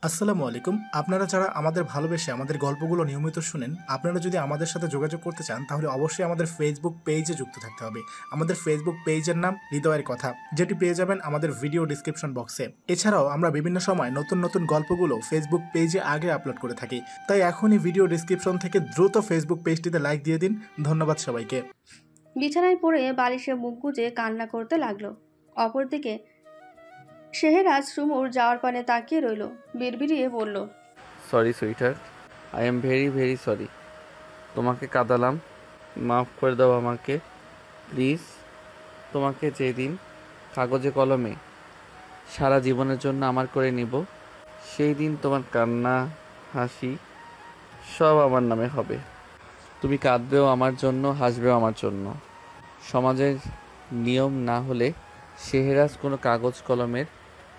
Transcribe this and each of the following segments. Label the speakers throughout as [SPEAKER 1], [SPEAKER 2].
[SPEAKER 1] আসসালামু আলাইকুম। আপনারা যারা আমাদের ভালোবেসে আমাদের গল্পগুলো নিয়মিত শুনেন, আপনারা যদি আমাদের সাথে যোগাযোগ করতে চান তাহলে অবশ্যই আমাদের ফেসবুক পেজে যুক্ত থাকতে হবে। আমাদের ফেসবুক পেজের নাম হৃদয়ের কথা, যেটি পেয়ে যাবেন আমাদের ভিডিও ডিসক্রিপশন বক্সে। এছাড়াও আমরা বিভিন্ন সময় নতুন নতুন গল্পগুলো ফেসবুক পেজে আগে আপলোড করে থাকি, তাই এখনই ভিডিও ডিসক্রিপশন থেকে দ্রুত ফেসবুক পেজটিতে লাইক দিয়ে দিন। ধন্যবাদ সবাইকে।
[SPEAKER 2] বিছানায় পড়ে বালিশে মুখ গুজে কান্না করতে লাগলো। অপরদিকে শেহরাজ সুমুর যাওয়ার পানে তাকিয়ে রইল। বিড়বিড়িয়ে বলল,
[SPEAKER 3] sorry sweeter, I am very very sorry. তোমাকে কাঁদালাম, মাফ করে দাও আমাকে প্লিজ। তোমাকে যেদিন কাগজে কলমে সারা জীবনের জন্য আমার করে নিব, সেই দিন তোমার কান্না হাসি সব আমার নামে হবে। তুমি কাঁদবেও আমার জন্য, হাসবেও আমার জন্য। সমাজের নিয়ম না হলে শেহরাজ কোনো কাগজ কলমের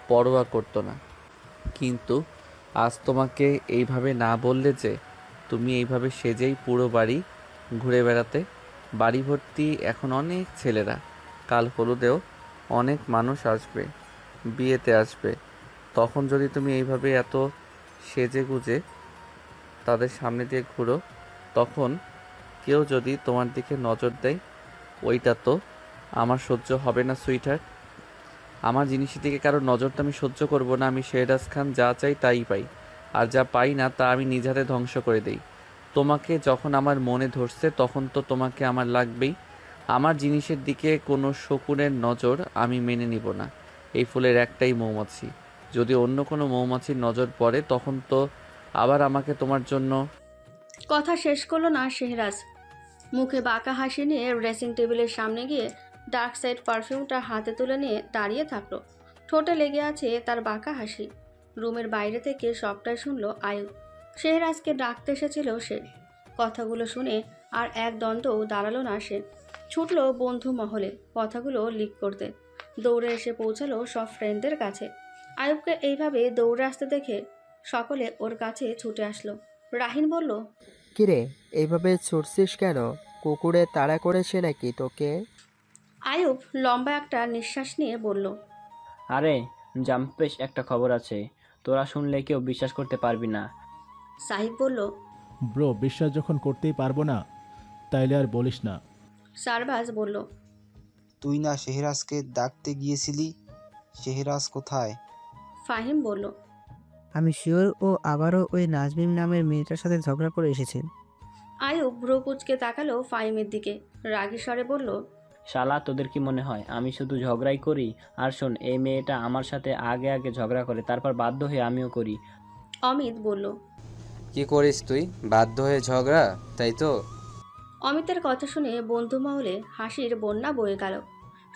[SPEAKER 3] পরোয়া করতো না, কিন্তু আজ তোমাকে এইভাবে না বললে যে তুমি এইভাবে সেজেই পুরো বাড়ি ঘুরে বেড়াতে। বাড়ি ভর্তি এখন অনেক ছেলেরা, কাল হলুদেও অনেক মানুষ আসবে, বিয়েতে আসবে। তখন যদি তুমি এইভাবে এত সেজে গুজে তাদের সামনে দিয়ে ঘুরো, তখন কেউ যদি তোমার দিকে নজর দেয়, ওইটা তো আমার সহ্য হবে না সুইটার। আমার জিনিসের দিকে কারো নজর তো আমি সহ্য করব না। আমি শেহরাজ খান যা চাই তাই পাই, আর যা পাই না তা আমি নিজ হাতে ধ্বংস করে দেই। তোমাকে যখন আমার মনে ধরছে তখন তো তোমাকে আমার লাগবেই। আমার জিনিসের দিকে কোনো শকুনের নজর আমি মেনে নিব না। এই ফুলের একটাই মৌমাছি, যদি অন্য কোনো মৌমাছির নজর পড়ে তখন তো আবার আমাকে তোমার জন্য।
[SPEAKER 2] কথা শেষ করলো না শেহরাজ। মুখে বাঁকা হাসি নিয়ে ড্রেসিং টেবিলের সামনে গিয়ে ডার্ক সাইড পারফিউমটা হাতে তুলে নিয়ে দাঁড়িয়ে থাকলো। ঠোঁটে লেগে আছে তার বাঁকা হাসি। রুমের বাইরে থেকে সবটাই শুনলো আয়ুব। শেহরাজকে ডাকতে এসেছিল সে। কথাগুলো শুনে আর এক দণ্ডও দাঁড়ালো না সে। ছুটলো বন্ধু মহলে কথাগুলো লিক করতে। দৌড়ে এসে পৌঁছালো সব ফ্রেন্ডদের কাছে। আয়ুবকে এইভাবে দৌড়ে আসতে দেখে সকলে ওর কাছে ছুটে আসলো। রাহিন বলল,
[SPEAKER 4] কিরে, এইভাবে ছুটছিস কেন? কুকুরে তাড়া করেছে নাকি তোকে?
[SPEAKER 2] আয়ুব লম্বা একটা নিঃশ্বাস নিয়ে বলল,
[SPEAKER 5] আরে জাম্পেশ, একটা খবর আছে, তোরা শুনলে কেউ বিশ্বাস করতে পারবি না।
[SPEAKER 2] সাহিব বলল,
[SPEAKER 6] ব্রো, বিশ্বাস যখন করতেই পারবো না তাইলে আর বলিস না।
[SPEAKER 2] সারবাজ বলল,
[SPEAKER 7] তুই না শেহরাজকে ডাকতে গিয়েছিলি? শেহরাজ কোথায়?
[SPEAKER 2] ফাহিম বলল,
[SPEAKER 8] আমি শিওর ও আবারও ওই নাজমিন নামের মেয়েটার সাথে ঝগড়া করে এসেছেন।
[SPEAKER 2] আয়ুব ভ্রু কুঁচকে তাকালো ফাহিমের দিকে। রাগী স্বরে বলল,
[SPEAKER 5] শালা, তোদের কি মনে হয় আমি শুধু ঝগড়াই করি? আর শোন, এই মেয়েটা আমার সাথে আগে আগে ঝগড়া করে, তারপর বাধ্য হয়ে আমিও করি।
[SPEAKER 2] অমিত বলল।
[SPEAKER 9] কি করিস তুই? বাধ্য হয়ে ঝগড়া, তাই তো?
[SPEAKER 2] অমিতের কথা শুনে বন্ধু মহলে হাসির বন্যা বয়ে গেল।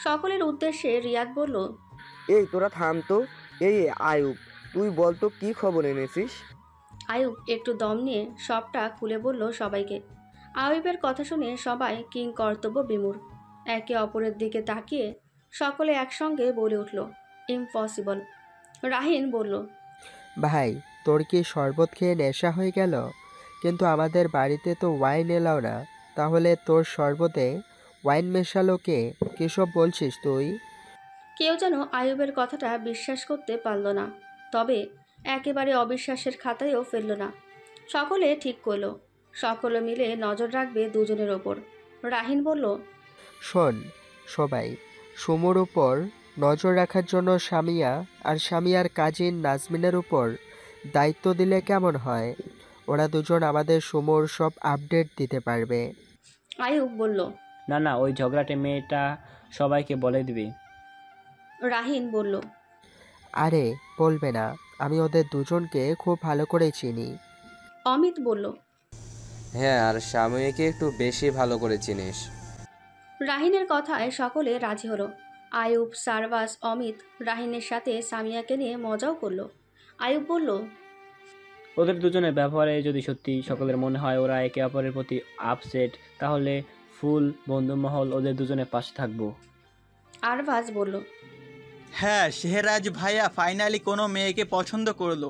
[SPEAKER 2] সকলের উদ্দেশ্যে রিয়াদ বলল,
[SPEAKER 10] এই তোরা থাম তো। এই আয়ুব, তুই বল তো কি খবর এনেছিস?
[SPEAKER 2] আয়ুব একটু দম নিয়ে সবটা খুলে বলল সবাইকে। আয়ুবের কথা শুনে সবাই কিং কর্তব্য বিমূঢ়। একে অপরের দিকে তাকিয়ে সকলে একসঙ্গে বলে উঠল, ইম্পসিবল। রাহিন বলল,
[SPEAKER 4] ভাই, তোর কি শরবত খেয়ে নেশা হয়ে গেল? কিন্তু আমাদের বাড়িতে তো ওয়াইন এলাও না, তাহলে তোর শরবতে ওয়াইন মেশালো কে? কিসব বলছিস তুই?
[SPEAKER 2] কেউ যেন আয়ুবের কথাটা বিশ্বাস করতে পারল না, তবে একেবারে অবিশ্বাসের খাতায়ও ফেলল না। সকলে ঠিক করলো সকলে মিলে নজর রাখবে দুজনের ওপর। রাহিন বলল,
[SPEAKER 4] শোন সবাই, সুমোর উপর নজর রাখার জন্য সামিয়া আর সামিয়ার কাজিন নাজমিনের উপর দায়িত্ব দিলে কেমন হয়? ওরা দুজন আমাদের সুমোর সব আপডেট দিতে পারবে।
[SPEAKER 2] আয়ুব বলল,
[SPEAKER 5] না না, ওই ঝগড়াটে মেয়েটা সবাইকে বলে দিবি।
[SPEAKER 2] রাহিন বলল,
[SPEAKER 4] আরে বলবে না, আমি ওদের দুজনকে খুব ভালো করে চিনি।
[SPEAKER 2] অমিত বলল,
[SPEAKER 9] হ্যাঁ, আর সাময়িককে একটু বেশি ভালো করে চিনিস।
[SPEAKER 2] রাহিনের কথায় সকলে রাজি হলো। আয়ুব, সারবাস, অমিত রাহিনের সাথে সামিয়াকে নিয়ে মজাও করলো। আয়ুব বলল,
[SPEAKER 5] ওদের দুজনের ব্যবহারে যদি সত্যি সকলের মনে হয় ওরা একে অপরের প্রতি আপসেট, তাহলে ফুল বন্ধুমহল ওদের দুজনের পাশে থাকবো।
[SPEAKER 2] আরবাজ বলল,
[SPEAKER 11] হ্যাঁ, শেহরাজ ভাইয়া ফাইনালি কোনো মেয়েকে পছন্দ করলো।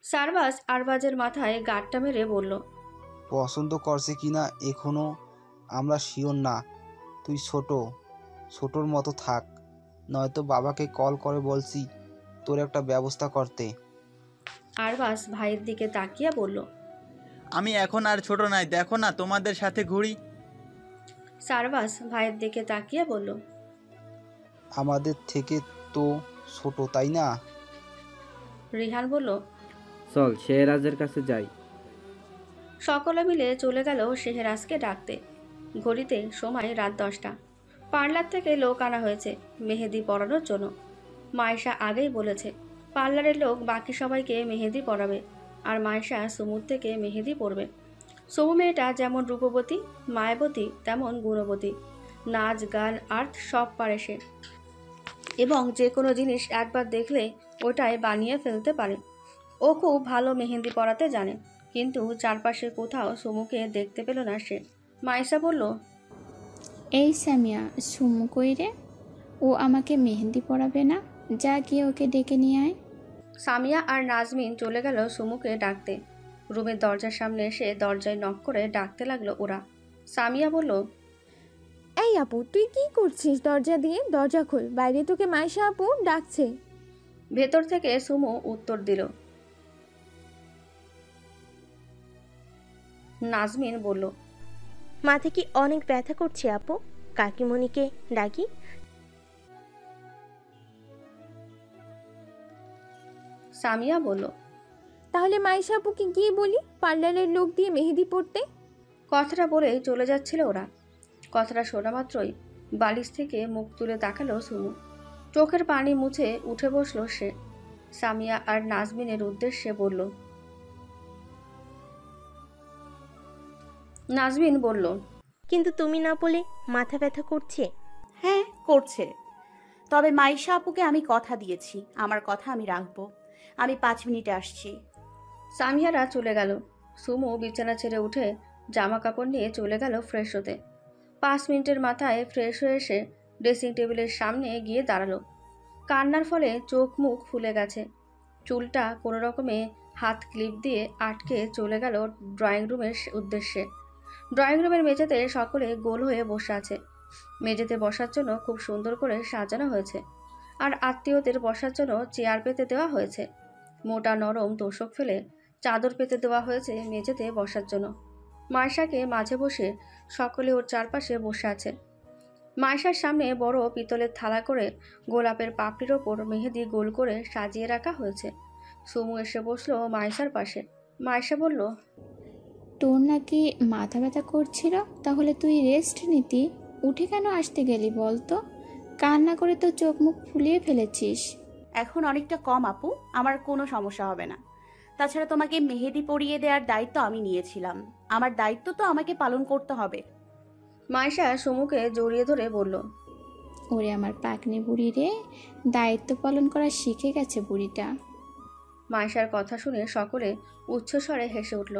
[SPEAKER 2] সারবাস আরবাজের মাথায় গাঁটটা মেরে বলল,
[SPEAKER 7] পছন্দ করছে কিনা এখনো আমরা শিওর না। তুই ছোটর মতো থাক, নয়তো বাবাকে কল করে বলছি তোর একটা ব্যবস্থা করতে।
[SPEAKER 2] আরবাজ ভাইয়ের দিকে তাকিয়ে বলল।
[SPEAKER 11] আমি এখন আর ছোট নাই, দেখো না তোমাদের সাথে ঘুরি।
[SPEAKER 2] সারবাজ ভাইয়ের দিকে তাকিয়ে বলল।
[SPEAKER 7] আমাদের থেকে তো ছোট, তাই না?
[SPEAKER 2] রিহান বলল।
[SPEAKER 5] চল শেহরাজের কাছে যাই।
[SPEAKER 2] সকলে মিলে চলে গেল শেহরাজকে ডাকতে। ঘড়িতে সময় রাত 10টা। পার্লার থেকে লোক আনা হয়েছে মেহেদি পরানোর জন্য। মায়েশা আগেই বলেছে পার্লারের লোক বাকি সবাইকে মেহেদি পরাবে, আর মায়েশা সুমুর থেকে মেহেদি পরবে। সুমু মেয়েটা যেমন রূপবতী মায়াবতী তেমন গুণবতী, নাচ গান আর্ট সব পারে সে, এবং যে কোনো জিনিস একবার দেখলে ওটাই বানিয়ে ফেলতে পারে। ও খুব ভালো মেহেদি পরাতে জানে, কিন্তু চারপাশে কোথাও সুমুকে দেখতে পেল না সে। মায়েশা বলল।
[SPEAKER 12] এই সামিয়া, সুমু কই রে? ও আমাকে মেহেন্দি পরাবে না? যা গিয়ে ওকে ডেকে নিয়ে আয়।
[SPEAKER 2] সামিয়া আর নাজমিন চলে গেল সুমুকে ডাকতে। রুমের দরজার সামনে এসে দরজায় নক করে ডাকতে লাগলো ওরা। সামিয়া বলল।
[SPEAKER 13] এই আপু, তুই কি করছিস? দরজা দিয়ে দরজা খোল, বাইরে তোকে মাইশা আপু ডাকছে।
[SPEAKER 2] ভেতর থেকে সুমু উত্তর দিল। নাজমিন বলল।
[SPEAKER 14] মাথা কি অনেক ব্যথা করছে আপু? কাকিমণিকে ডাকি?
[SPEAKER 2] সামিয়া বলল।
[SPEAKER 13] তাহলে মাইশা আপুকে গিয়ে বলি পার্লারের লোক দিয়ে মেহেদি পড়তে।
[SPEAKER 2] কথাটা বলেই চলে যাচ্ছিল ওরা। কথাটা শোনা মাত্রই বালিশ থেকে মুখ তুলে তাকালো সুমু। চোখের পানি মুছে উঠে বসলো সে। সামিয়া আর নাজমিনের উদ্দেশ্যে বলল। নাজমিন বলল।
[SPEAKER 14] কিন্তু তুমি না বলে মাথা ব্যথা করছে।
[SPEAKER 15] হ্যাঁ করছে, তবে মাইশা আপুকে আমি কথা দিয়েছি, আমার কথা আমি রাখবো। আমি 5 মিনিটে আসছি।
[SPEAKER 2] সামিয়ারা চলে গেল। সুমু বিছানা ছেড়ে উঠে জামা কাপড় নিয়ে চলে গেল ফ্রেশ হতে। 5 মিনিটের মাথায় ফ্রেশ হয়ে এসে ড্রেসিং টেবিলের সামনে গিয়ে দাঁড়ালো। কান্নার ফলে চোখ মুখ ফুলে গেছে। চুলটা কোনো রকমে হাত ক্লিপ দিয়ে আটকে চলে গেল ড্রয়িং রুমের উদ্দেশ্যে। ড্রয়িং রুমের মেঝেতে সকলে গোল হয়ে বসে আছে। মেঝেতে বসার জন্য খুব সুন্দর করে সাজানো হয়েছে, আর আত্মীয়দের বসার জন্য চেয়ার পেতে দেওয়া হয়েছে। মোটা নরম তোষক ফেলে চাদর পেতে দেওয়া হয়েছে মেঝেতে বসার জন্য। মায়েশাকে মাঝে বসে সকলে ওর চারপাশে বসে আছে। মায়েশার সামনে বড় পিতলের থালা করে গোলাপের পাপড়ির ওপর মেহেদি গোল করে সাজিয়ে রাখা হয়েছে। সুমু এসে বসলো মায়েশার পাশে। মায়েশা বলল।
[SPEAKER 12] তোর নাকি মাথা ব্যথা করছিল, তাহলে তুই রেস্ট নিতি, উঠে কেন আসতে গেলি বলতো? কান্না করে তো চোখ মুখ ফুলিয়ে ফেলেছিস।
[SPEAKER 15] এখন অনেকটা কম আপু, আমার কোনো সমস্যা হবে না। তাছাড়া তোমাকে মেহেদি পরিয়ে দেওয়ার দায়িত্ব আমি নিয়েছিলাম, আমার দায়িত্ব তো আমাকে পালন করতে হবে।
[SPEAKER 2] মায়েশা সুমুকে জড়িয়ে ধরে বলল।
[SPEAKER 12] ওরে আমার পাকনি বুড়ি রে, দায়িত্ব পালন করা শিখে গেছে বুড়িটা।
[SPEAKER 2] মায়েশার কথা শুনে সকলে উচ্চস্বরে হেসে উঠল।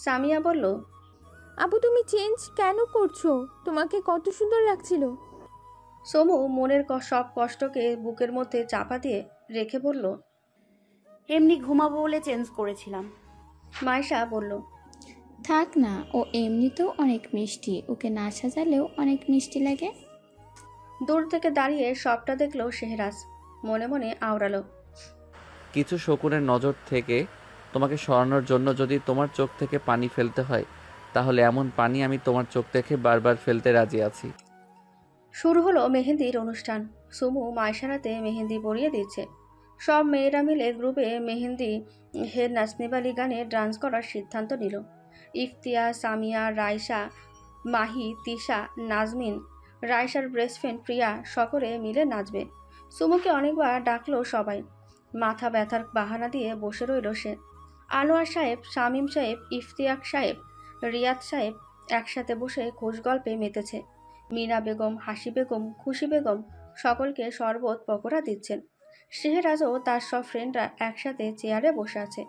[SPEAKER 2] সামিয়া বলল।
[SPEAKER 13] আপু তুমি চেঞ্জ কেন করছো? তোমাকে কত সুন্দর লাগছিল।
[SPEAKER 2] সমু মনের সব কষ্টকে বুকের মধ্যে চাপা দিয়ে রেখে বলল।
[SPEAKER 15] এমনি ঘুমাবো বলে চেঞ্জ করেছিলাম।
[SPEAKER 2] মায়েশা বলল।
[SPEAKER 12] থাক না, ও এমনিতেও অনেক মিষ্টি, ওকে না সাজালেও অনেক মিষ্টি লাগে।
[SPEAKER 2] দূর থেকে দাঁড়িয়ে সবটা দেখলো শেহরাজ। মনে মনে আওড়ালো।
[SPEAKER 3] কিছু শকুনের নজর থেকে তোমাকে সরানোর জন্য যদি তোমার চোখ থেকে পানি ফেলতে হয়, তাহলে এমন পানি আমি তোমার চোখ থেকে বারবার ফেলতে রাজি আছি।
[SPEAKER 2] শুরু হলো মেহেন্দির অনুষ্ঠান। সুমু মায়েশার হাতে মেহেন্দি পরিয়ে দিচ্ছে। সব মেয়েরা মিলে গ্রুপে মেহেন্দি হে নাচনেবালি গানে ডান্স করার সিদ্ধান্ত নিল। ইফতিয়া, সামিয়া, রায়শা, মাহি, তিশা, নাজমিন, রায়শার বেস্ট ফ্রেন্ড প্রিয়া সকলে মিলে নাচবে। সুমুকে অনেকবার ডাকলো সবাই। মাথা ব্যথার বাহানা দিয়ে বসে রইল সে। আনোয়ার সাহেব, শামীম সাহেব, ইফতিয়াক সাহেব, রিয়াদ সাহেব একসাথে বসে খোশ গল্পে মেতেছে। মিনা বেগম, হাসি বেগম, খুশি বেগম সকলকে শরবত পকোড়া দিচ্ছেন। শেহরাজও তার সব ফ্রেন্ডরা একসাথে চেয়ারে বসে আছে।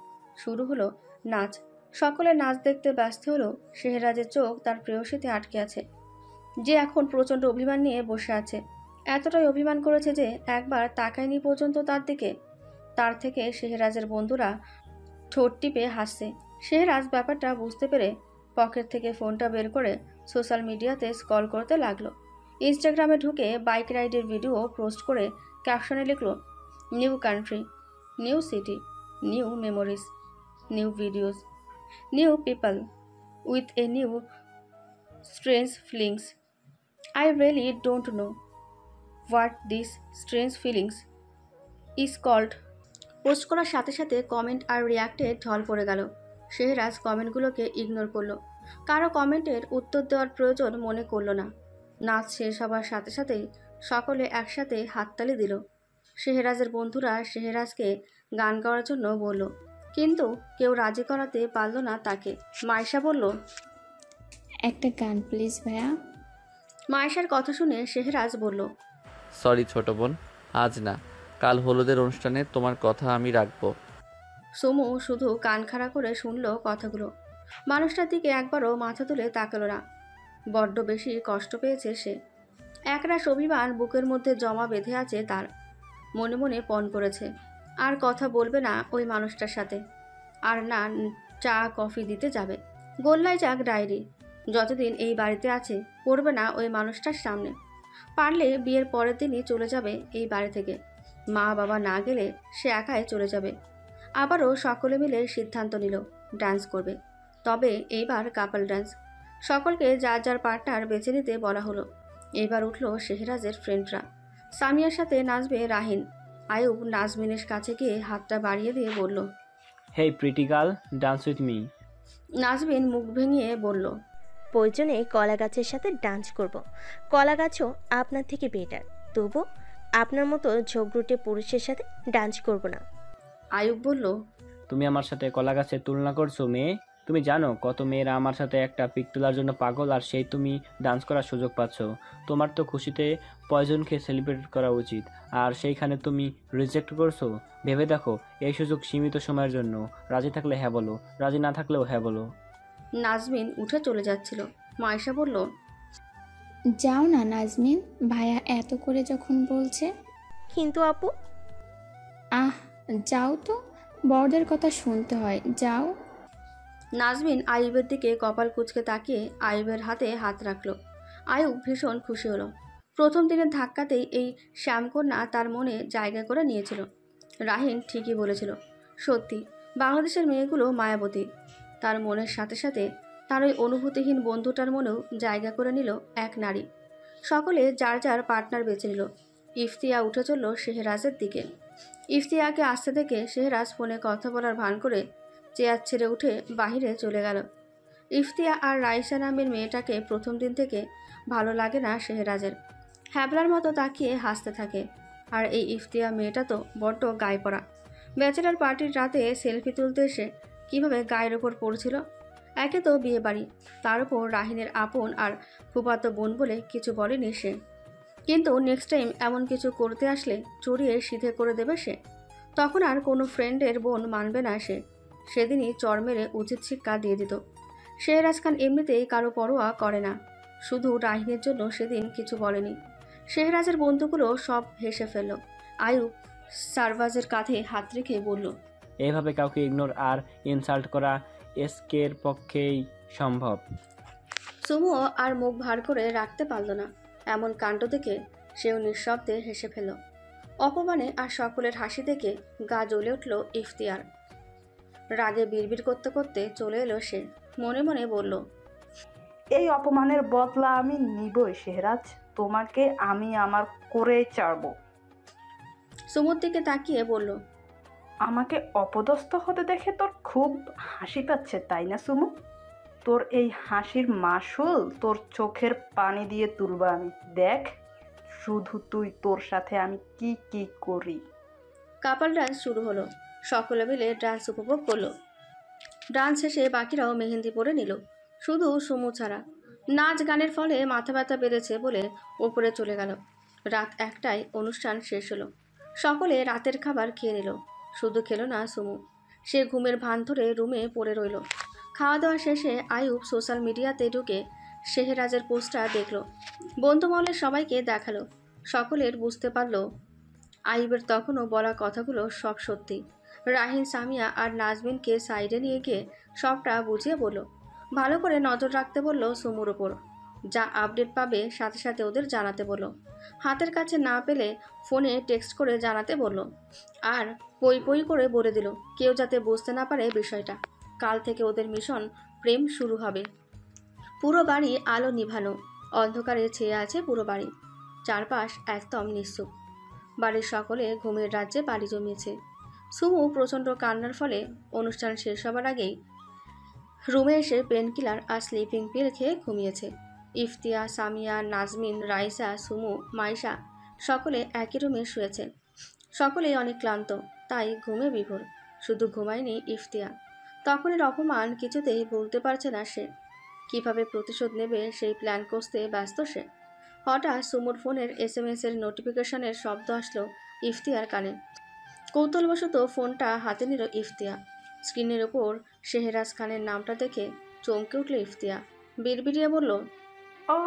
[SPEAKER 2] শুরু হলো নাচ। সকলে নাচ দেখতে ব্যস্ত হলেও শেহরাজের চোখ তার প্রেয়সীতে আটকে আছে, যে এখন প্রচণ্ড অভিমান নিয়ে বসে আছে। এতটাই অভিমান করেছে যে একবার তাকায়নি পর্যন্ত তার দিকে। তার থেকে শেহরাজের বন্ধুরা ঠোঁট টিপে হাসছে। শেহরাজ ব্যাপারটা বুঝতে পেরে পকেট থেকে ফোনটা বের করে সোশ্যাল মিডিয়াতে স্ক্রল করতে লাগলো। ইনস্টাগ্রামে ঢুকে বাইক রাইডের ভিডিও পোস্ট করে ক্যাপশনে লিখলো, new country, new city, new memories, new videos, new people with a new strange feelings. I really don't know what this strange feelings is called. Post করার সাথে সাথে কমেন্ট আর রিয়াক্টে ঢল পড়ে গেল। শেহরাজ কমেন্টগুলোকে ইগনোর করলো। কারো কমেন্টের উত্তর দেওয়ার প্রয়োজন মনে করলো না। নাচ শেষ হবার সাথে সাথেই সকলে একসাথে হাততালি দিল। শেহরাজের বন্ধুরা শেহরাজকে গান গাওয়ার জন্য বলল, কিন্তু কেউ রাজি করাতে পারল না তাকে। মায়েশা বলল,
[SPEAKER 12] একটা গান প্লিজ ভাইয়া।
[SPEAKER 2] মায়েশার কথা শুনে শেহরাজ বলল,
[SPEAKER 3] সরি ছোট বোন, আজ না, কাল হলুদের অনুষ্ঠানে তোমার কথা আমি রাখবো।
[SPEAKER 2] সুমু শুধু কান খাড়া করে শুনল কথাগুলো। মানুষটার দিকে একবারও মাথা তুলে তাকালো না। বড্ড বেশি কষ্ট পেয়েছে সে। একরাশ অভিমান বুকের মধ্যে জমা বেঁধে আছে তার। মনে মনে পণ করেছে আর কথা বলবে না ওই মানুষটার সাথে, আর না চা কফি দিতে যাবে। গোল্লায় যাক ডায়েরি, যতদিন এই বাড়িতে আছে পড়বে না ওই মানুষটার সামনে। পারলে বিয়ের পরের দিনই চলে যাবে এই বাড়ি থেকে। মা বাবা না গেলে সে একাই চলে যাবে। আবারও সকলে মিলে সিদ্ধান্ত নিল ডান্স করবে, তবে এইবার কাপল ডান্স। সকলকে যার যার পার্টনার বেছে নিতে বলা হলো। এইবার উঠল শেহরাজের ফ্রেন্ডরা। সামিয়ার সাথে নাচবে রাহিন। আয়ুব নাজমিনের কাছে গিয়ে হাতটা বাড়িয়ে দিয়ে বলল,
[SPEAKER 5] hey pretty girl, dance with me.
[SPEAKER 2] Nazmin মুখ ভেঙিয়ে বলল,
[SPEAKER 14] প্রয়োজনে কলা গাছের সাথে ডান্স করব। কলা গাছও আপনার থেকে বেটার, তবু আপনার মতো ঝগড়ুটে পুরুষের সাথে ডান্স করব না।
[SPEAKER 2] আয়ুব বলল,
[SPEAKER 5] তুমি আমার সাথে কলা গাছের তুলনা করছো মেয়ে? তুমি জানো কত মেয়েরা আমার সাথে একটা পিক তোলার জন্য পাগল, আর সেই তুমি ডান্স করার সুযোগ পাচ্ছ। তোমার তো খুশিতে পয়জন খেয়ে সেলিব্রেট করা উচিত, আর সেইখানে তুমি রিজেক্ট করছো। ভেবে দেখো, এই সুযোগ সীমিত সময়ের জন্য। রাজি থাকলে হ্যাঁ বলো, রাজি না থাকলেও হ্যাঁ বলো।
[SPEAKER 2] নাজমিন উঠে চলে যাচ্ছিল। মায়েশা বলল,
[SPEAKER 12] যাও না নাজমিন, ভাইয়া এত করে যখন বলছে।
[SPEAKER 14] কিন্তু আপু।
[SPEAKER 12] যাও তো, বড়দের কথা শুনতে হয়, যাও।
[SPEAKER 2] নাজমিন আয়ুবের দিকে কপাল কুঁচকে তাকিয়ে আয়ুবের হাতে হাত রাখলো। আয়ুব ভীষণ খুশি হলো। প্রথম দিনের ধাক্কাতেই এই শ্যামকন্যা তার মনে জায়গা করে নিয়েছিল। রাহিন ঠিকই বলেছিল, সত্যি বাংলাদেশের মেয়েগুলো মায়াবতী। তার মনের সাথে সাথে তার ওই অনুভূতিহীন বন্ধুটার মনেও জায়গা করে নিল এক নারী। সকলে যার যার পার্টনার বেছে নিল। ইফতিয়া উঠে চলল শেহরাজের দিকে। ইফতিয়াকে আসতে দেখে শেহরাজ ফোনে কথা বলার ভান করে চেয়ার ছেড়ে উঠে বাহিরে চলে গেল। ইফতিয়া আর রাইসা নামের মেয়েটাকে প্রথম দিন থেকে ভালো লাগে না শেহরাজের। হ্যাবলার মতো তাকিয়ে হাসতে থাকে। আর এই ইফতিয়া মেয়েটা তো বড্ড গায়ে পড়া। ব্যাচেলার পার্টির রাতে সেলফি তুলতে এসে কীভাবে গায়ের ওপর পড়ছিল। একে তো বিয়ে বাড়ি, তার উপর রাহিনের আপন আর ফুফাতো বোন বলে কিছু বলেনি সে। কিন্তু নেক্সট টাইম এমন কিছু করতে আসলে চড়িয়ে সিধে করে দেবে সে। তখন আর কোনো ফ্রেন্ডের বোন মানবে না সে। সেদিনই চর মেরে উচিত শিক্ষা দিয়ে দিত। শেহরাজ খান এমনিতেই কারো পরোয়া করে না, শুধু রাহিনের জন্য সেদিন কিছু বলেনি। শেহরাজের বন্ধুগুলো সব হেসে ফেলল। আয়ুব সারভাজের কাঁধে হাত রেখে বলল,
[SPEAKER 5] এইভাবে কাউকে ইগনোর আর ইনসাল্ট করা এসকের পক্ষেই সম্ভব।
[SPEAKER 2] সুমু আর মুখ ভার করে রাখতে পারল না। এমন কাণ্ড দেখে সেও নিঃশব্দে হেসে ফেলল। অপমানে আর সকলের হাসি দেখে গা জ্বলে উঠল ইফতিয়ার। রাগে বিড়বিড় করতে করতে চলে এলো সে। মনে মনে বলল,
[SPEAKER 16] এই অপমানের বদলা আমি নিবই শেহরাজ, তোমাকে আমি আমার করেই ছাড়ব।
[SPEAKER 2] সুমুর দিকে তাকিয়ে বলল,
[SPEAKER 16] আমাকে অপদস্থ হতে দেখে তোর খুব হাসি পাচ্ছে তাই না সুমু? তোর এই হাসির মাসুল তোর চোখের পানি দিয়ে তুলব আমি। দেখ শুধু তুই, তোর সাথে আমি কি কি করি।
[SPEAKER 2] কাপল ডান্স শুরু হলো। সকলে মিলে ডান্স উপভোগ করলো। ডান্স শেষে বাকিরাও মেহেন্দি পরে নিল, শুধু সুমু ছাড়া। নাচ গানের ফলে মাথা ব্যথা বেড়েছে বলে ওপরে চলে গেল। রাত 1টায় অনুষ্ঠান শেষ হলো। সকলে রাতের খাবার খেয়ে নিল, শুধু খেলো না সুমু। সে ঘুমের ভান ধরে রুমে পড়ে রইল। খাওয়া দাওয়া শেষে আয়ুব সোশ্যাল মিডিয়াতে ঢুকে শেহরাজের পোস্টটা দেখল। বন্ধুমহলের সবাইকে দেখালো। সকলের বুঝতে পারল আয়ুবের তখনও বলা কথাগুলো সব সত্যি। রাহিন, সামিয়া আর নাজমিনকে সাইডে নিয়ে গিয়ে সবটা বুঝিয়ে বলল। ভালো করে নজর রাখতে বলল সুমুর ওপর। যা আপডেট পাবে সাথে সাথে ওদের জানাতে বলল। হাতের কাছে না পেলে ফোনে টেক্সট করে জানাতে বলল। আর পই পই করে বলে দিল কেউ যাতে বুঝতে না পারে বিষয়টা। কাল থেকে ওদের মিশন প্রেম শুরু হবে। পুরো বাড়ি আলো নিভানো, অন্ধকারে ছেয়ে আছে পুরো বাড়ি। চারপাশ একদম নিঃসুপ। বাড়ির সকলে ঘুমের রাজ্যে বাড়ি জমিয়েছে। সুমু প্রচণ্ড কান্নার ফলে অনুষ্ঠান শেষ হবার আগেই রুমে এসে পেনকিলার আর স্লিপিং পিল খেয়ে ঘুমিয়েছে। ইফতিয়া, সামিয়া, নাজমিন, রাইসা, সুমু, মাইশা সকলে একই রুমে শুয়েছে। সকলেই অনেক ক্লান্ত, তাই ঘুমে বিভোর। শুধু ঘুমায়নি ইফতিয়া। তখনের অপমান কিছুতেই বলতে পারছে না সে। কিভাবে প্রতিশোধ নেবে সেই প্ল্যান করতে ব্যস্ত সে। হঠাৎ সুমুর ফোনের SMS এর নোটিফিকেশনের শব্দ আসলো ইফতিয়ার কানে। কৌতূহলবশত ফোনটা হাতে নিল ইফতিয়া। স্ক্রিনের ওপর শেহরাজ খানের নামটা দেখে চমকে উঠল ইফতিয়া। বিড়বিড়িয়ে বলল,
[SPEAKER 16] ও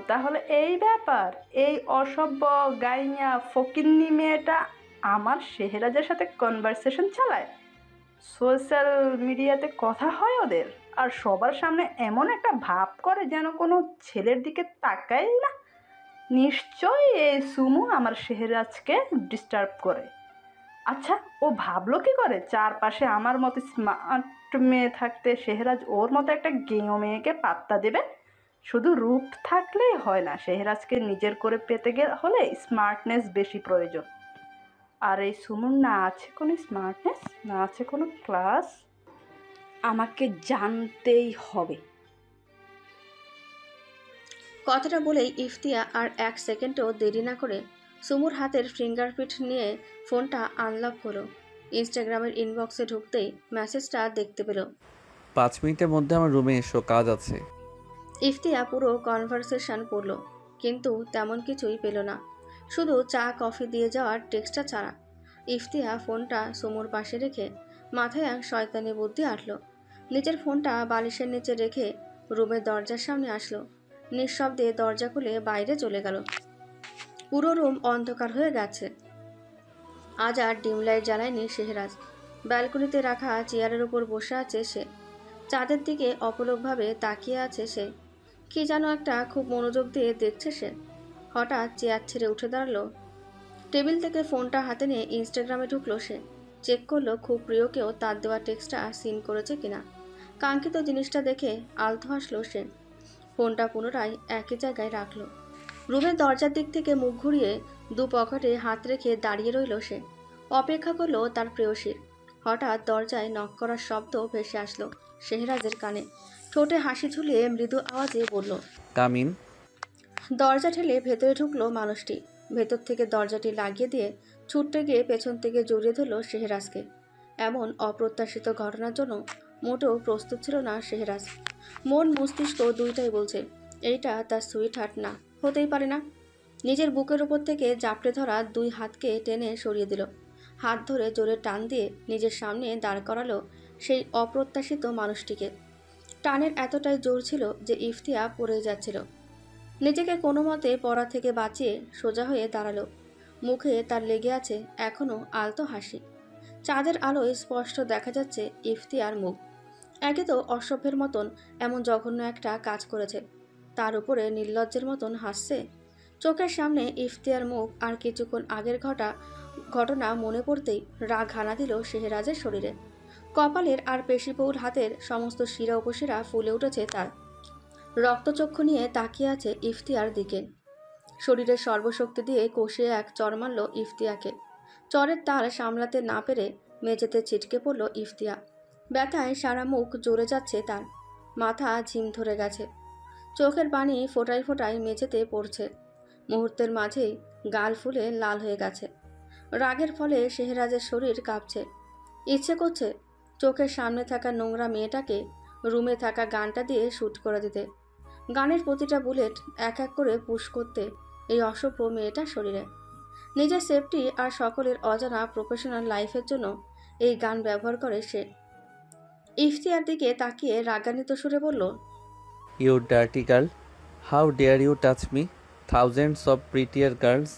[SPEAKER 16] তাহলে এই ব্যাপার, এই অসভ্য গাইয়া ফকিন্নি মেয়েটা আমার শেহরাজের সাথে কনভারসেশন চালায়, সোশ্যাল মিডিয়াতে কথা হয় ওদের, আর সবার সামনে এমন একটা ভাব করে যেন কোনো ছেলের দিকে তাকাই না। নিশ্চয়ই এই সুমু আমার শেহরাজকে ডিস্টার্ব করে। আচ্ছা, ও ভাবলো কি করে চারপাশে আমার মতো স্মার্ট মেয়ে থাকতে শেহরাজ ওর মতো একটা গেঁয়ো মেয়েকে পাত্তা দেবে? শুধু রূপ থাকলেই হয় না, শেহরাজকে নিজের করে পেতে হলে স্মার্টনেস বেশি প্রয়োজন। আর এই সুমুর না আছে কোনো স্মার্টনেস, না আছে কোনো ক্লাস, আমাকে জানতেই হবে।
[SPEAKER 2] কথাটা বলেই ইফতিয়া আর এক সেকেন্ডও দেরি না করে সুমুর হাতের ফিঙ্গারপ্রিন্ট নিয়ে ফোনটা আনলক হলো। ইনস্টাগ্রামের ইনবক্সে ঢুকতেই মেসেজটা দেখতে পেল।
[SPEAKER 3] 5 মিনিটের মধ্যে আমার রুমে এসো, কাজ আছে।
[SPEAKER 2] ইফতিয়া পুরো কনভারসেশন পড়ল, কিন্তু তেমন কিছুই পেল না, শুধু চা কফি দিয়ে যাওয়ার টেক্সটটা ছাড়া। ইফতিয়া ফোনটা সুমুর পাশে রেখে মাথায় এক শয়তানি বুদ্ধি আটল। নিজের ফোনটা বালিশের নিচে রেখে রুমের দরজার সামনে আসলো। নিঃশব্দে দরজা খুলে বাইরে চলে গেল। পুরো রুম অন্ধকার হয়ে গেছে। আজ আর ডিম লাইট জ্বালায়নি শেহরাজ। ব্যালকনিতে রাখা চেয়ারের উপর বসে আছে সে। চাঁদের দিকে অপলকভাবে তাকিয়ে আছে সে। কি যেন একটা খুব মনোযোগ দিয়ে দেখছে সে। হঠাৎ চেয়ার ছেড়ে উঠে দাঁড়ালো। টেবিল থেকে ফোনটা হাতে নিয়ে ইনস্টাগ্রামে ঢুকলো সে। চেক করলো খুব প্রিয় কেউ তার দেওয়া টেক্সটটা সিন করেছে কিনা। কাঙ্ক্ষিত জিনিসটা দেখে আলতো হাসলো সে। ফোনটা পুনরায় একই জায়গায় রাখলো। রুমের দরজার দিক থেকে মুখ ঘুরিয়ে দু পকেটে হাত রেখে দাঁড়িয়ে রইল সে। অপেক্ষা করলো তার প্রেয়সীর। হঠাৎ দরজায় নক করার শব্দ ভেসে আসলো শেহরাজের কানে। ঠোঁটে হাসি ঝুলিয়ে মৃদু আওয়াজে বলল,
[SPEAKER 3] কাম ইন।
[SPEAKER 2] দরজা ঠেলে ভেতরে ঢুকলো মানুষটি। ভেতর থেকে দরজাটি লাগিয়ে দিয়ে ছুটতে গিয়ে পেছন থেকে জড়িয়ে ধরল শেহরাজকে। এমন অপ্রত্যাশিত ঘটনার জন্য মোটেও প্রস্তুত ছিল না শেহরাজ। মন মস্তিষ্ক দুইটাই বলছে এইটা তার সুইট হার্ট না, হতেই পারে না। নিজের বুকের উপর থেকে জাপটে ধরা দুই হাতকে টেনে সরিয়ে দিল। হাত ধরে জোরে টান দিয়ে নিজের সামনে দাঁড় করালো সেই অপ্রত্যাশিত মানুষটিকে। টানের এতটাই জোর ছিল যে ইফতিয়া পড়ে যাচ্ছিল। নিজেকে কোনো মতে পড়া থেকে বাঁচিয়ে সোজা হয়ে দাঁড়ালো। মুখে তার লেগে আছে এখনও আলতো হাসি। চাঁদের আলোয় স্পষ্ট দেখা যাচ্ছে ইফতিয়ার মুখ। একে তো অসভ্যের মতন এমন জঘন্য একটা কাজ করেছে, তার উপরে নির্লজ্জের মতন হাসছে। চোখের সামনে ইফতিয়ার মুখ আর কিছুক্ষণ আগের ঘটনা মনে পড়তেই রাগ হানা দিল শেহরাজের শরীরে। কপালের আর পেশিপৌর হাতের সমস্ত শিরা উপশিরা ফুলে উঠেছে তার। রক্তচক্ষু নিয়ে তাকিয়ে আছে ইফতিয়ার দিকে। শরীরের সর্বশক্তি দিয়ে কষিয়ে এক চর মারল ইফতিয়াকে। চরের তাল সামলাতে না পেরে মেঝেতে ছিটকে পড়ল ইফতিয়া। ব্যথায় সারা মুখ জ্বলে যাচ্ছে তার। মাথা ঝিম ধরে গেছে। চোখের পানি ফোটায় ফোটায় মেঝেতে পড়ছে। মুহূর্তের মাঝেই গাল ফুলে লাল হয়ে গেছে। রাগের ফলে শেহরাজের শরীর কাঁপছে। ইচ্ছে করছে চোখের সামনে থাকা নোংরা মেয়েটাকে রুমে থাকা গানটা দিয়ে শ্যুট করে দিতে। গানের প্রতিটা বুলেট এক এক করে পুশ করতে এই অসভ্য মেয়েটার শরীরে। নিজের সেফটি আর সকলের অজানা প্রফেশনাল লাইফের জন্য এই গান ব্যবহার করে সে। ইফতিয়ার দিকে তাকিয়ে রাগান্বিত সুরে বলল,
[SPEAKER 3] you dirty girl, how dare you touch me? Thousands of prettier girls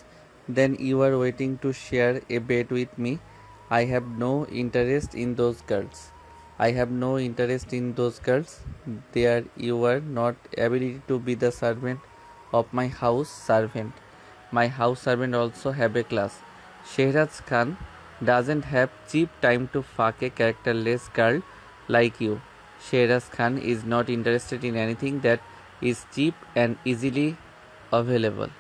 [SPEAKER 3] than you are waiting to share a bed with me. I have no interest in those girls. I have no interest in those girls. There you are not ability to be the servant of my house servant. My house servant also have a class. Shehraz Khan doesn't have cheap time to fuck a characterless girl like you. Shehraz Khan is not interested in anything that is cheap and easily available.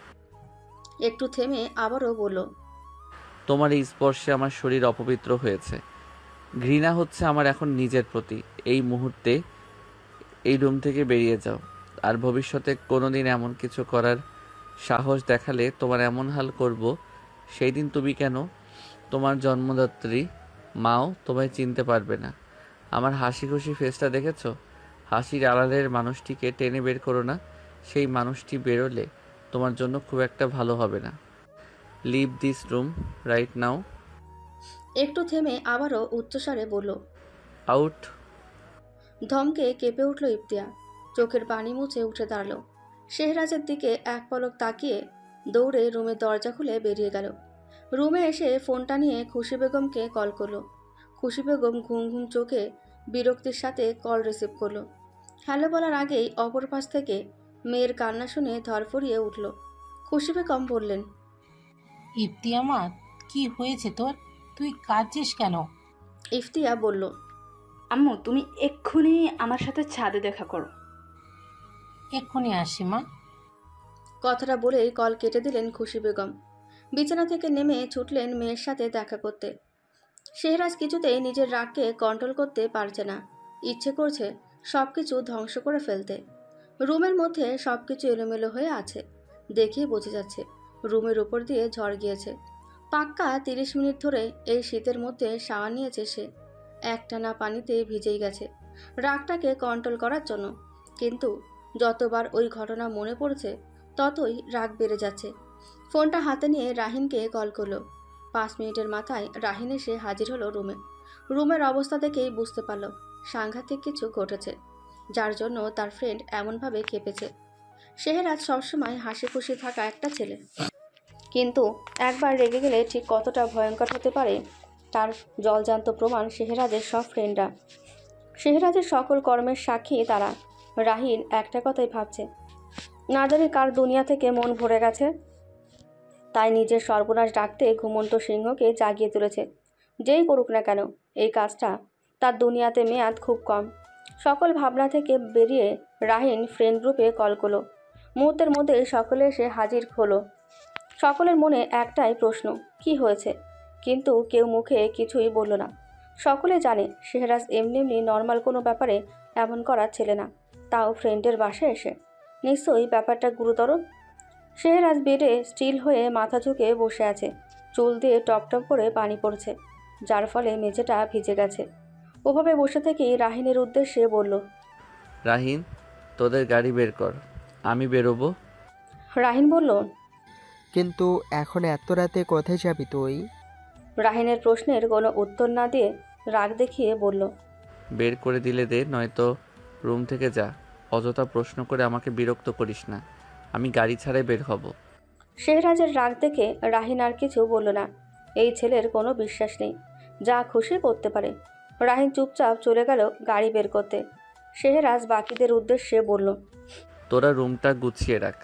[SPEAKER 2] একটু থেমে আবারও বলল,
[SPEAKER 3] তোমার এই স্পর্শে আমার শরীর অপবিত্র হয়েছে। ঘৃণা হচ্ছে আমার এখন নিজের প্রতি। এই মুহূর্তে এই রুম থেকে বেরিয়ে যাও। আর ভবিষ্যতে কোনোদিন এমন কিছু করার সাহস দেখালে তোমার এমন হাল করব, সেই দিন তুমি কেন তোমার জন্মদাত্রী মাও তোমায় চিনতে পারবে না। আমার হাসি খুশি ফেসটা দেখেছো? হাসির আড়ালের মানুষটিকে টেনে বের করো না। সেই মানুষটি বেরোলে তোমার জন্য খুব একটা ভালো হবে না। Leave this room right now.
[SPEAKER 2] একটু থেমে আবারও উচ্চস্বরে বলল,
[SPEAKER 3] আউট।
[SPEAKER 2] ধমকে কেঁপে উঠল ইফতিয়া। চোখের পানি মুছে উঠে দাঁড়ালো। শেহরাজের দিকে এক পলক তাকিয়ে দৌড়ে রুমের দরজা খুলে বেরিয়ে গেল। রুমে এসে ফোনটা নিয়ে খুশি বেগমকে কল করলো। খুশি বেগম ঘুম ঘুম চোখে বিরক্তির সাথে কল রিসিভ করলো। হ্যালো বলার আগেই অপর পাশ থেকে মেয়ের কান্না শুনে ধরফরিয়ে উঠল। খুশি বেগম বললেন,
[SPEAKER 17] ইফতিয়া মা, কি হয়েছে তোর? তুই কাঁদছিস কেন?
[SPEAKER 2] ইফতিয়া বলল,
[SPEAKER 16] আম্মু তুমি এক্ষুনি আমার সাথে ছাদে দেখা করো।
[SPEAKER 17] এক্ষুনি আসি মা।
[SPEAKER 2] কথাটা বলেই কল কেটে দিলেন খুশি বেগম। বিছানা থেকে নেমে ছুটলেন মেয়ের সাথে দেখা করতে। শেহরাজ কিছুতেই নিজের রাগকে কন্ট্রোল করতে পারছে না। ইচ্ছে করছে সবকিছু ধ্বংস করে ফেলতে। রুমের মধ্যে সবকিছু এলোমেলো হয়ে আছে, দেখেই বোঝা যাচ্ছে রুমের উপর দিয়ে ঝড় গিয়েছে। পাক্কা 30 মিনিট ধরে এই শীতের মধ্যে শাওয়ার নিয়েছে সে। একটানা পানিতে ভিজেই গেছে রাগটাকে কন্ট্রোল করার জন্য। কিন্তু যতবার ওই ঘটনা মনে পড়ছে ততই রাগ বেড়ে যাচ্ছে। ফোনটা হাতে নিয়ে রাহিনকে কল করলো। 5 মিনিটের মাথায় রাহিন এসে হাজির হলো রুমে। রুমের অবস্থা দেখেই বুঝতে পারল সাংঘাতিক কিছু ঘটেছে, যার জন্য তার ফ্রেন্ড এমনভাবে কেঁপেছে। শেহরাজ সবসময় হাসি খুশি থাকা একটা ছেলে, কিন্তু একবার রেগে গেলে ঠিক কতটা ভয়ঙ্কর হতে পারে তার জলজান্ত প্রমাণ শেহরাজের সব ফ্রেন্ডরা। শেহরাজের সকল কর্মের সাক্ষী তারা। রাহিন একটা কথাই ভাবছে, না জানি কার দুনিয়া থেকে মন ভরে গেছে, তাই নিজের সর্বনাশ ডাকতে ঘুমন্ত সিংহকে জাগিয়ে তুলেছে। যেই করুক না কেন এই কাজটা, তার দুনিয়াতে মেয়াদ খুব কম। সকল ভাবনা থেকে বেরিয়ে রাহিন ফ্রেন্ড গ্রুপে কল করলো। মুহূর্তের মধ্যে সকলে এসে হাজির হলো। সকলের মনে একটাই প্রশ্ন, কি হয়েছে? কিন্তু কেউ মুখে কিছুই বলল না। সকলে জানে শেহরাজ এমনি এমনি নর্মাল কোনো ব্যাপারে এমন করার ছেলে না, তাও ফ্রেন্ডের বাসায় এসে। নিশ্চয়ই ব্যাপারটা গুরুতর। শেহরাজ বেডে স্টিল হয়ে মাথা ঝুঁকে বসে আছে। চুল দিয়ে টপ টপ করে পানি পড়ছে, যার ফলে মেঝেটা ভিজে গেছে। ওভাবে বসে থেকেই রাহিনের উদ্দেশ্যে বলল,
[SPEAKER 3] রাহিন, তোদের গাড়ি বের কর, আমি বেরোবো।
[SPEAKER 2] রাহিন বলল,
[SPEAKER 4] কিন্তু এখন এত রাতে কোথায় যাবি তুই?
[SPEAKER 2] রাহিনের প্রশ্নের কোনো উত্তর না দিয়ে রাগ দেখিয়ে বলল,
[SPEAKER 3] বের করে দিলে দে, নয়তো রুম থেকে যা। অযথা প্রশ্ন করে আমাকে বিরক্ত করিস না, আমি গাড়ি ছাড়াই বের হব।
[SPEAKER 2] শেহরাজের রাগ দেখে রাহিন আর কিছু বলল না। এই ছেলের কোনো বিশ্বাস নেই, যা খুশি করতে পারে। রাহিন চুপচাপ চলে গেল গাড়ি বের করতে। শেহরাজ বাকিদের উদ্দেশ্যে বলল,
[SPEAKER 3] তোরা রুমটা গুছিয়ে রাখ।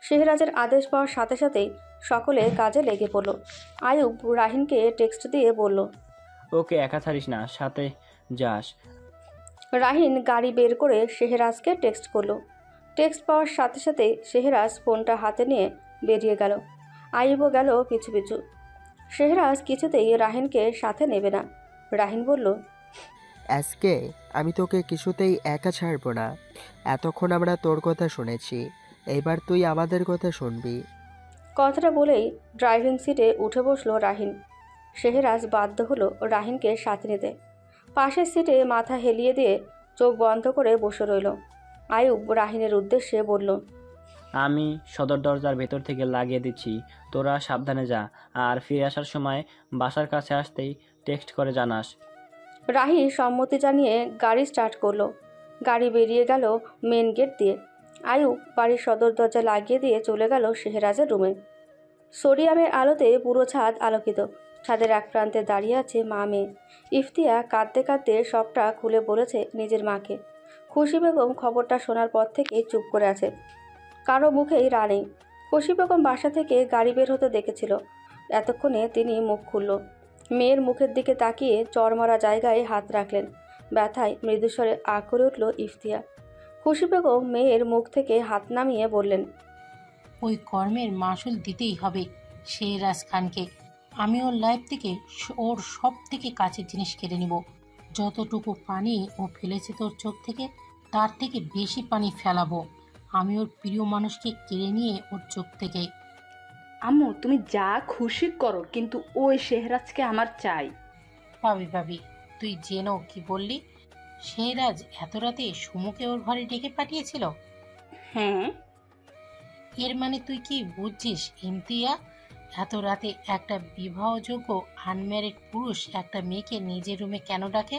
[SPEAKER 2] শেহরাজের আদেশ পাওয়ার সাথে সাথেই সকলে কাজে লেগে পড়ল। আয়ুব রাহিনকে টেক্সট দিয়ে বলল,
[SPEAKER 5] ওকে একা ছাড়িস না, সাথে যাস।
[SPEAKER 2] রাহিন গাড়ি বের করে শেহরাজকে টেক্সট করলো। টেক্সট পাওয়ার সাথে সাথে শেহরাজ ফোনটা হাতে নিয়ে বেরিয়ে গেল। আয়ুবও গেল পিছু পিছু। শেহরাজ কিছুতেই রাহিনকে সাথে নেবে না। রাহিন বলল,
[SPEAKER 4] আজকে আমি তোকে কিছুতেই একা ছাড়বো না। এতক্ষণ আমরা তোর কথা শুনেছি, এবার তুই আমাদের কথা শুনবি।
[SPEAKER 2] কথাটা বলেই ড্রাইভিং সিটে উঠে বসলো রাহিন। শেহরাজ বাধ্য হলো রাহিনকে সাথে নিতে। পাশের সিটে মাথা হেলিয়ে দিয়ে চোখ বন্ধ করে বসে রইল। আয়ুব রাহিনের উদ্দেশ্যে বলল,
[SPEAKER 5] আমি সদর দরজার ভেতর থেকে লাগিয়ে দিচ্ছি, তোরা সাবধানে যা, আর ফিরে আসার সময় বাসার কাছে আসতেই টেক্সট করে জানাস।
[SPEAKER 2] রাহি সম্মতি জানিয়ে গাড়ি স্টার্ট করলো। গাড়ি বেরিয়ে গেল মেন গেট দিয়ে। আয়ুব বাড়ির সদর দরজা লাগিয়ে দিয়ে চলে গেল শেহরাজের রুমে। সোডিয়ামের আলোতে পুরো ছাদ আলোকিত। ছাদের এক প্রান্তে দাঁড়িয়ে আছে মা মেয়ে। ইফতিয়া কাঁদতে কাঁদতে সবটা খুলে বলেছে নিজের মাকে। খুশি বেগম খবরটা শোনার পর থেকে চুপ করে আছে, কারো মুখেই রা নেই। খুশি বেগম বাসা থেকে গাড়ি বের হতে দেখেছিল, এতক্ষণে তিনি মুখ খুলল। মেয়ের মুখের দিকে তাকিয়ে চড়মারা জায়গায় হাত রাখলেন। ব্যথায় মৃদুস্বরে আ করে উঠল ইফতিয়া। খুশি বেগম মেয়ের মুখ থেকে হাত নামিয়ে বললেন,
[SPEAKER 17] ওই কর্মের মাসুল দিতেই হবে শেহরাজ খানকে। আমি ওর লাইফ থেকে ওর সব থেকে কাছের জিনিস কেড়ে নিব। যতটুকু পানি ও ফেলেছে তোর চোখ থেকে, তার থেকে বেশি পানি ফেলাবো। আমি ওর প্রিয় মানুষকে কেড়ে নিয়ে ওর চোখ থেকে।
[SPEAKER 16] আম্মু তুমি যা খুশি করো, কিন্তু ওই শেহরাজকে আমার চাই।
[SPEAKER 17] ভাবি তুই জেনো কি বললি? শেহরাজ এত রাতে সুমুকে ওর ঘরে ডেকে পাঠিয়েছিল?
[SPEAKER 16] হ্যাঁ।
[SPEAKER 17] এর মানে তুই কি বুঝছিস ইমতিয়া? এত রাতে একটা বিবাহযোগ্য আনম্যারিড পুরুষ একটা মেয়েকে নিজের রুমে কেন ডাকে?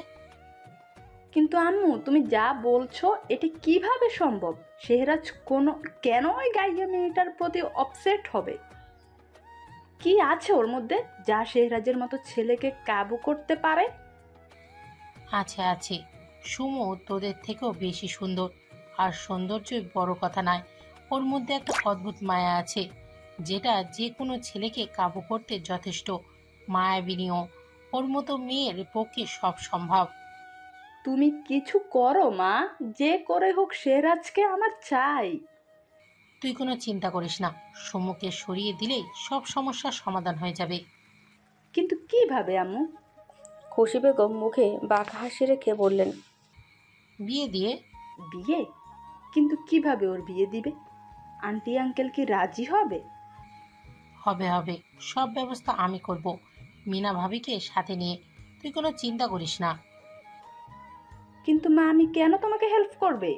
[SPEAKER 16] কিন্তু আম্মু তুমি যা বলছো এটি কিভাবে সম্ভব? শেহরাজ কেন ওই গাইয়া মেয়েটার প্রতি অপসেট হবে? কি আছে ওর মধ্যে যা শেহরাজের মতো ছেলেকে কাবু করতে পারে?
[SPEAKER 17] আছে সুমো তোদের থেকেও বেশি সুন্দর, আর সৌন্দর্যই বড় কথা নয়, ওর মধ্যে একটা অদ্ভুত মায়া আছে যেটা যে কোনো ছেলেকে কাবু করতে যথেষ্ট। মায়াবিনীও। ওর মতো মেয়ের পক্ষে সব সম্ভব।
[SPEAKER 16] তুমি কিছু করো মা, যে করে হোক শেহরাজকে আমার চাই।
[SPEAKER 17] তুই কোনো চিন্তা করিস না, সুমুকে সরিয়ে দিলেই সব সমস্যার সমাধান হয়ে যাবে।
[SPEAKER 16] কিন্তু কিভাবে আম্মু?
[SPEAKER 2] খুশি বেগম মুখে বাঁকা হাসি রেখে বললেন,
[SPEAKER 17] বিয়ে দিয়ে।
[SPEAKER 16] বিয়ে? কিন্তু কিভাবে ওর বিয়ে দিবে? আন্টি আঙ্কেল কি রাজি হবে?
[SPEAKER 17] হবে, সব ব্যবস্থা আমি করব, মিনা ভাবিকে সাথে নিয়ে। তুই কোনো চিন্তা করিস না।
[SPEAKER 16] কিন্তু মা আমি কেন তোমাকে হেল্প করবে?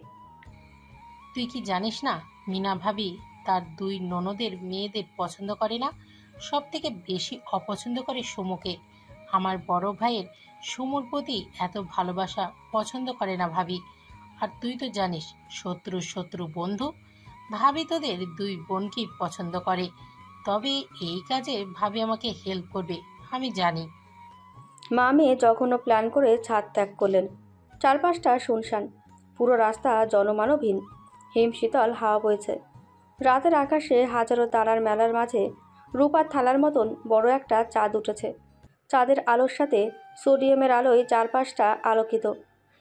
[SPEAKER 17] তুই কি জানিস না মিনা ভাবি তার দুই ননদের মেয়েদের পছন্দ করে না, সব থেকে বেশি অপছন্দ করে সুমুকে। আমার বড় ভাইয়ের সুমুর প্রতি এত ভালোবাসা পছন্দ করে না ভাবি। আর তুই তো জানিস শত্রু বন্ধু। ভাবি তোদের দুই বোনকেই পছন্দ করে, তবে এই কাজে ভাবি আমাকে হেল্প করবে আমি জানি।
[SPEAKER 2] মা মেয়ে জঘন্য প্ল্যান করে ছাদ ত্যাগ করলেন। চারপাশটা শুনশান, পুরো রাস্তা জনমানবহীন। হিমশীতল হাওয়া বইছে। রাতের আকাশে হাজারো তারার মেলার মাঝে রূপার থালার মতন বড় একটা চাঁদ উঠেছে। চাঁদের আলোর সাথে সোডিয়ামের আলোয় চারপাশটা আলোকিত।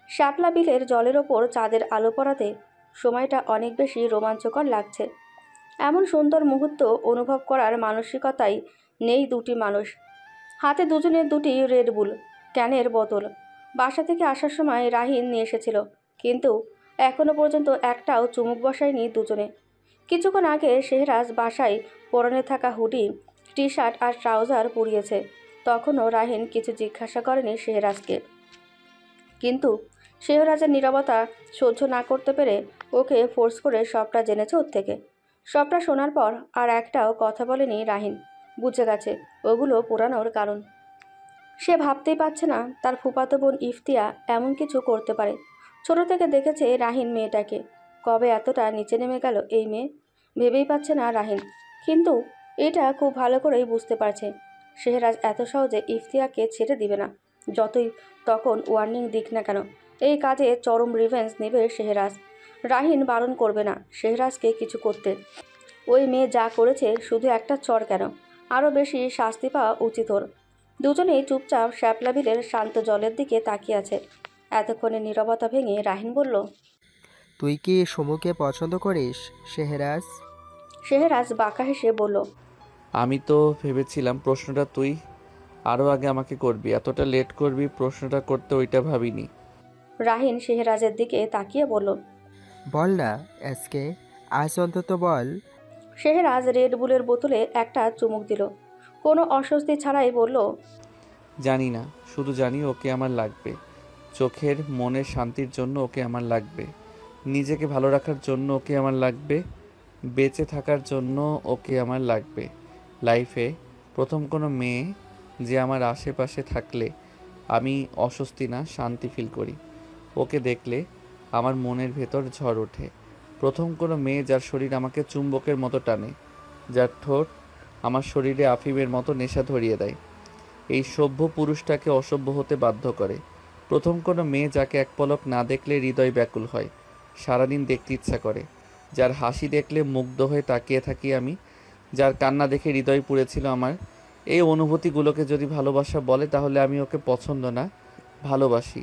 [SPEAKER 2] শ্যাপলা বিলের জলের ওপর চাঁদের আলো পড়াতে সময়টা অনেক বেশি রোমাঞ্চকর লাগছে। এমন সুন্দর মুহূর্ত অনুভব করার মানসিকতাই নেই দুটি মানুষ। হাতে দুজনের দুটি রেড বুল ক্যানের বোতল। বাসা থেকে আসার সময় রাহিন নিয়ে এসেছিল, কিন্তু এখনও পর্যন্ত একটাও চুমুক বসায়নি দুজনে। কিছুক্ষণ আগে শেহরাজ বাসায় পরনে থাকা হুডি, টি শার্ট আর ট্রাউজার পরিয়েছে। তখনও রাহিন কিছু জিজ্ঞাসা করেনি শেহরাজকে, কিন্তু শেহরাজের নীরবতা সহ্য না করতে পেরে ওকে ফোর্স করে সবটা জেনেছে ওর থেকে। সবটা শোনার পর আর একটাও কথা বলেনি রাহিন। বুঝে গেছে ওগুলো পোড়ানোর কারণ। সে ভাবতেই পারছে না তার ফুফাতো বোন ইফতিয়া এমন কিছু করতে পারে। ছোট থেকে দেখেছে রাহিন মেয়েটাকে, কবে এতটা নিচে নেমে গেল এই মেয়ে ভেবেই পাচ্ছে না রাহিন। কিন্তু এটা খুব ভালো করেই বুঝতে পারছে শেহরাজ এত সহজে ইফতিয়াকে ছেড়ে দিবে না, যতই তখন ওয়ার্নিং দিক না কেন। এই কাজে চরম রিভেঞ্জ নেবে শেহরাজ। রাহিন বারণ করবে না শেহরাজকে কিছু করতে। ওই মেয়ে যা করেছে শুধু একটা চর কেন, আরও বেশি শাস্তি পাওয়া উচিত ওর। দুজনেই চুপচাপ শ্যাপলা বিলের শান্ত জলের দিকে তাকিয়ে আছে। এতক্ষণে নীরবতা ভেঙে রাহিন বলল,
[SPEAKER 4] তুই কি সুমুকে পছন্দ করিস শেহরাজ?
[SPEAKER 2] শেহরাজ বাঁকা হেসে বলল,
[SPEAKER 3] আমি তো ভেবেছিলাম প্রশ্নটা তুই আরও আগে আমাকে করবি, এতটা লেট করবি প্রশ্নটা করতে, ওইটা ভাবিনি।
[SPEAKER 2] রাহিন শেহরাজের দিকে তাকিয়ে বলল,
[SPEAKER 4] বল না আজকে, আজ অন্তত বল।
[SPEAKER 2] শেহরাজ রেড বুলের বোতলে একটা চুমুক দিল, কোনো অস্বস্তি ছাড়াই বলল,
[SPEAKER 3] জানি না, শুধু জানি ওকে আমার লাগবে। চোখের মনের শান্তির জন্য ওকে আমার লাগবে, নিজেকে ভালো রাখার জন্য ওকে আমার লাগবে, বেঁচে থাকার জন্য ওকে আমার লাগবে। লাইফে প্রথম কোনো মেয়ে যে আমার আশেপাশে থাকলে আমি অস্বস্তি না শান্তি ফিল করি। ওকে দেখলে আমার মনের ভেতর ঝড় ওঠে। প্রথম কোনো মেয়ে যার শরীর আমাকে চুম্বকের মতো টানে, যার ঠোঁট আমার শরীরে আফিমের মতো নেশা ধরিয়ে দেয়। এই সভ্য পুরুষটাকে অসভ্য হতে বাধ্য করে। প্রথম কোনো মেয়ে যাকে এক পলক না দেখলে হৃদয় ব্যাকুল হয়, সারাদিন দেখতে ইচ্ছা করে, যার হাসি দেখলে মুগ্ধ হয়ে তাকিয়ে থাকি আমি, যার কান্না দেখে হৃদয় পুড়েছিল আমার। এই অনুভূতিগুলোকে যদি ভালোবাসা বলে তাহলে আমি ওকে পছন্দ না, ভালোবাসি।